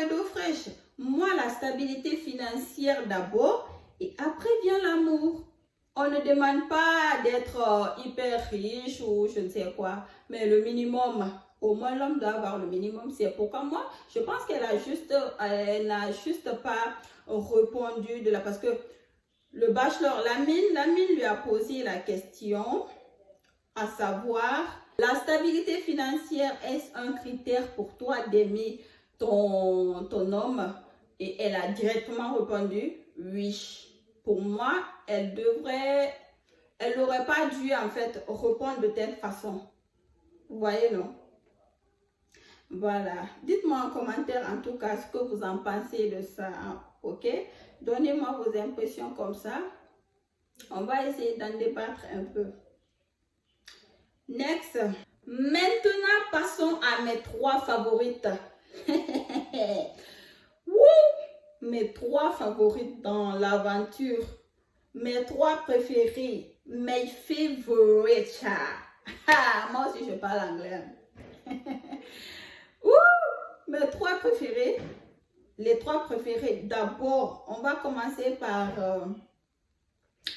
et d'eau fraîche. Moi, la stabilité financière d'abord et après vient l'amour. On ne demande pas d'être hyper riche ou je ne sais quoi, mais le minimum, au moins l'homme doit avoir le minimum. C'est pourquoi moi, je pense elle n'a juste pas répondu de là parce que le bachelor, Lamine lui a posé la question, à savoir, la stabilité financière, est-ce un critère pour toi d'aimer ton homme? Et elle a directement répondu, oui. Pour moi, elle n'aurait pas dû en fait répondre de telle façon. Vous voyez, non? Voilà. Dites-moi en commentaire en tout cas ce que vous en pensez de ça, hein, ok? Donnez-moi vos impressions comme ça. On va essayer d'en débattre un peu. Next. Maintenant, passons à mes 3 favorites. Mes 3 favorites dans l'aventure. Mes 3 préférés. Mes favorites. Moi aussi, je parle anglais. Mes 3 préférés. Les 3 préférés. D'abord, on va commencer par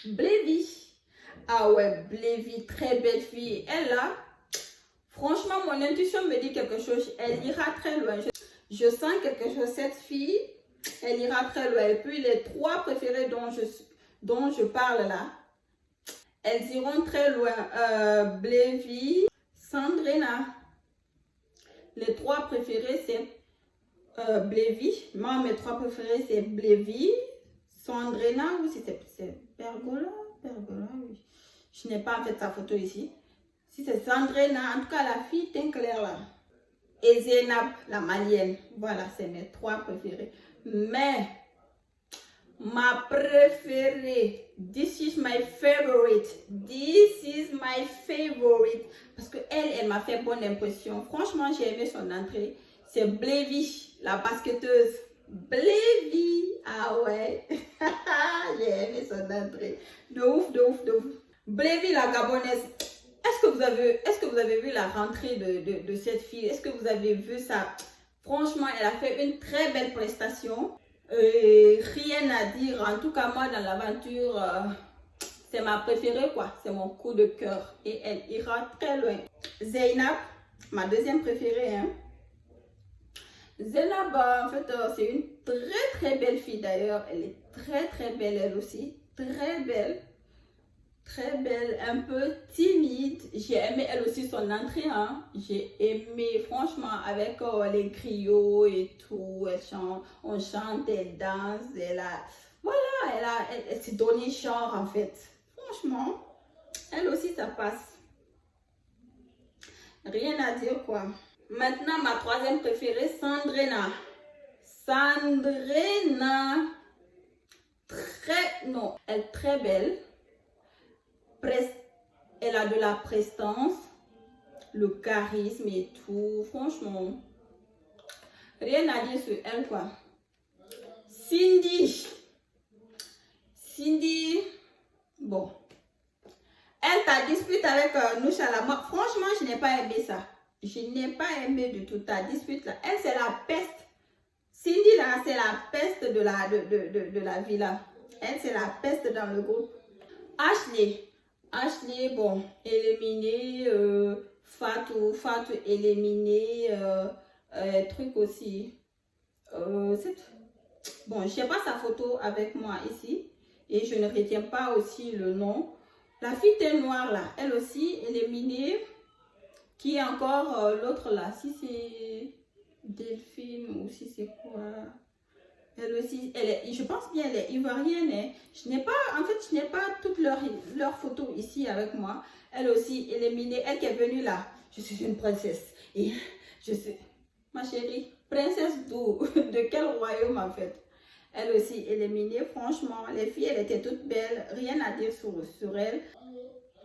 Blévi. Ah ouais, Blévi, très belle fille. Elle là, franchement, mon intuition me dit quelque chose. Elle ira très loin. Je sens quelque chose. Cette fille, elle ira très loin. Et puis les 3 préférés dont je parle là, elles iront très loin. Blévi, Sandrina. Les 3 préférés, c'est Blévi. Moi, mes 3 préférés, c'est Blévi, Sandrina ou si c'est Pergola. Pergola, oui. Je n'ai pas en fait sa photo ici. Si c'est Sandrina, en tout cas la fille teint clair là. Et Zainab, la malienne. Voilà, c'est mes 3 préférés. Mais ma préférée, this is my favorite. This is my favorite. Parce que elle m'a fait bonne impression. Franchement, j'ai aimé son entrée. C'est Blévi, la basketteuse. Blévi. Ah ouais. J'ai aimé son entrée. De ouf, de ouf, de ouf. Blévi, la gabonaise. Est-ce que vous avez vu la rentrée de cette fille? Est-ce que vous avez vu ça? Franchement, elle a fait une très belle prestation. Rien à dire. En tout cas, moi, dans l'aventure, c'est ma préférée, quoi. C'est mon coup de cœur. Et elle ira très loin. Zainab, ma deuxième préférée, hein. Zainab, en fait, c'est une très, très belle fille, d'ailleurs. Elle est très, très belle, elle aussi. Très belle. Très belle, un peu timide. J'ai aimé elle aussi son entrée, hein. J'ai aimé, franchement, avec les griots et tout. On chante, elle danse, voilà, elle s'est donné genre en fait. Franchement, elle aussi ça passe. Rien à dire quoi. Maintenant, ma troisième préférée, Sandrina. Sandrina, elle est très belle. Elle a de la prestance, le charisme et tout. Franchement, rien à dire sur elle, quoi. Cindy, bon. Elle t'a dispute avec Nusha là. Moi, franchement, je n'ai pas aimé ça. Je n'ai pas aimé du tout ta dispute là. Elle, c'est la peste. Cindy là, c'est la peste de la villa. Elle, c'est la peste dans le groupe. Ashley, bon, éliminée, Fatou éliminée, truc aussi. Bon, je n'ai pas sa photo avec moi ici et je ne retiens pas aussi le nom. La fille teint noire là, elle aussi éliminée. Qui est encore l'autre là? Si c'est Delphine ou si c'est quoi? Elle aussi, je pense bien, elle est ivoirienne. Hein. Je n'ai pas toutes leurs photos ici avec moi. Elle aussi éliminée. Elle qui est venue là. Je suis une princesse. Et je sais, ma chérie, princesse d'où? De quel royaume en fait? Elle aussi éliminée. Franchement, les filles, elles étaient toutes belles. Rien à dire sur elles.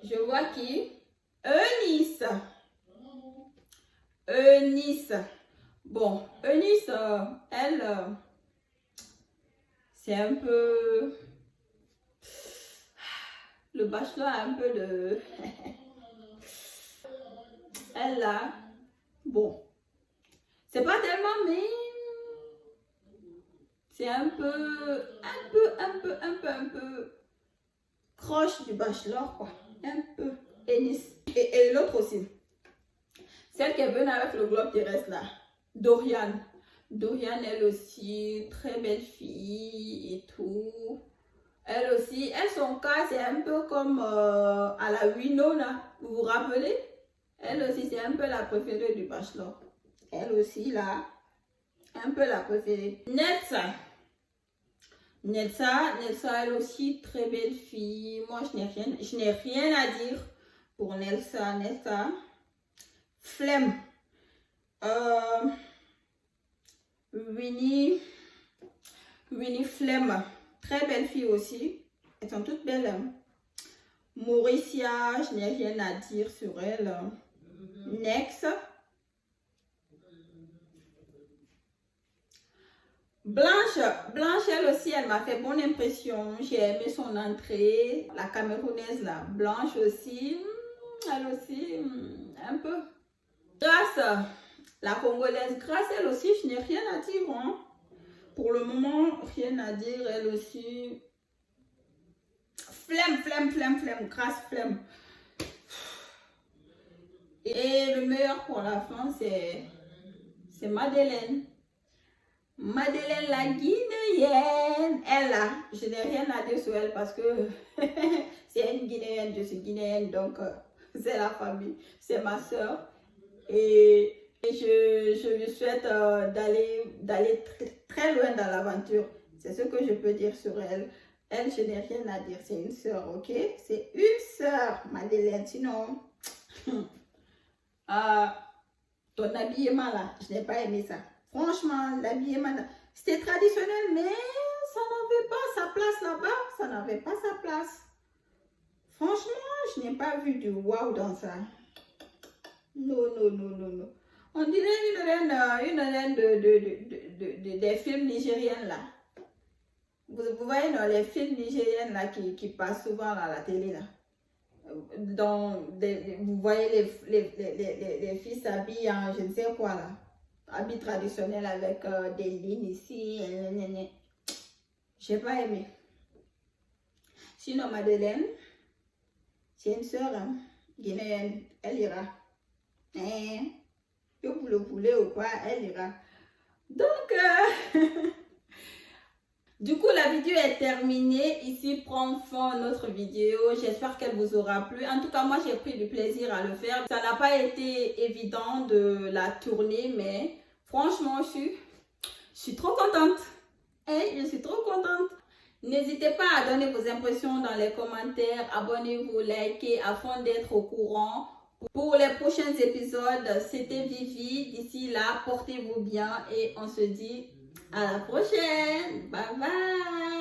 Je vois qui? Eunice. Bon, Eunice, elle... c'est un peu... Le bachelor a un peu de... Elle là... Bon. C'est pas tellement, mais... C'est un peu croche du bachelor, quoi. Un peu. Et l'autre aussi. Celle qui est venue avec le globe terrestre, là. Dorian. Dorian, elle aussi, très belle fille et tout. Elle aussi, son cas, c'est un peu comme à la Winona. Vous vous rappelez? Elle aussi, c'est un peu la préférée du bachelor. Elle aussi, là, un peu la préférée. Nelsa, elle aussi, très belle fille. Moi, je n'ai rien à dire pour Nelsa. Flemme. Winnie Flemme. Très belle fille aussi. Elles sont toutes belles. Hein. Mauricia, je n'ai rien à dire sur elle. Next. Blanche, elle aussi, elle m'a fait bonne impression. J'ai aimé son entrée. La Camerounaise, là. Blanche aussi. Elle aussi, un peu. Grâce, la Congolaise. Grâce, elle aussi, je n'ai rien à dire. Hein. Pour le moment, rien à dire. Elle aussi. Flemme. Grâce, flemme. Et le meilleur pour la fin, c'est Madeleine. Madeleine la Guinéenne, elle là, je n'ai rien à dire sur elle parce que c'est une Guinéenne, je suis Guinéenne, donc c'est la famille, c'est ma soeur. Et je lui souhaite d'aller très loin dans l'aventure. C'est ce que je peux dire sur elle. Elle, je n'ai rien à dire, c'est une soeur, ok? C'est une soeur, Madeleine, sinon... ton habillement là, je n'ai pas aimé ça. Franchement, l'habillement, c'était traditionnel, mais ça n'avait pas sa place là-bas. Ça n'avait pas sa place. Franchement, je n'ai pas vu du wow dans ça. Non. On dirait une reine des films nigériens là. Vous voyez dans les films nigériens là qui passent souvent à la télé là. Vous voyez les filles s'habillent en je ne sais quoi là. Habits traditionnels avec des lignes ici. J'ai pas aimé. Sinon, Madeleine, c'est une soeur hein, guinéenne. Elle ira. Que vous le voulez ou pas, elle ira. Donc, du coup, la vidéo est terminée. Ici prend fin notre vidéo. J'espère qu'elle vous aura plu. En tout cas, moi, j'ai pris du plaisir à le faire. Ça n'a pas été évident de la tourner, mais franchement, je suis trop contente. Je suis trop contente. N'hésitez pas à donner vos impressions dans les commentaires. Abonnez-vous, likez afin d'être au courant. Pour les prochains épisodes, c'était Vivi. D'ici là, portez-vous bien et on se dit à la prochaine. Bye bye.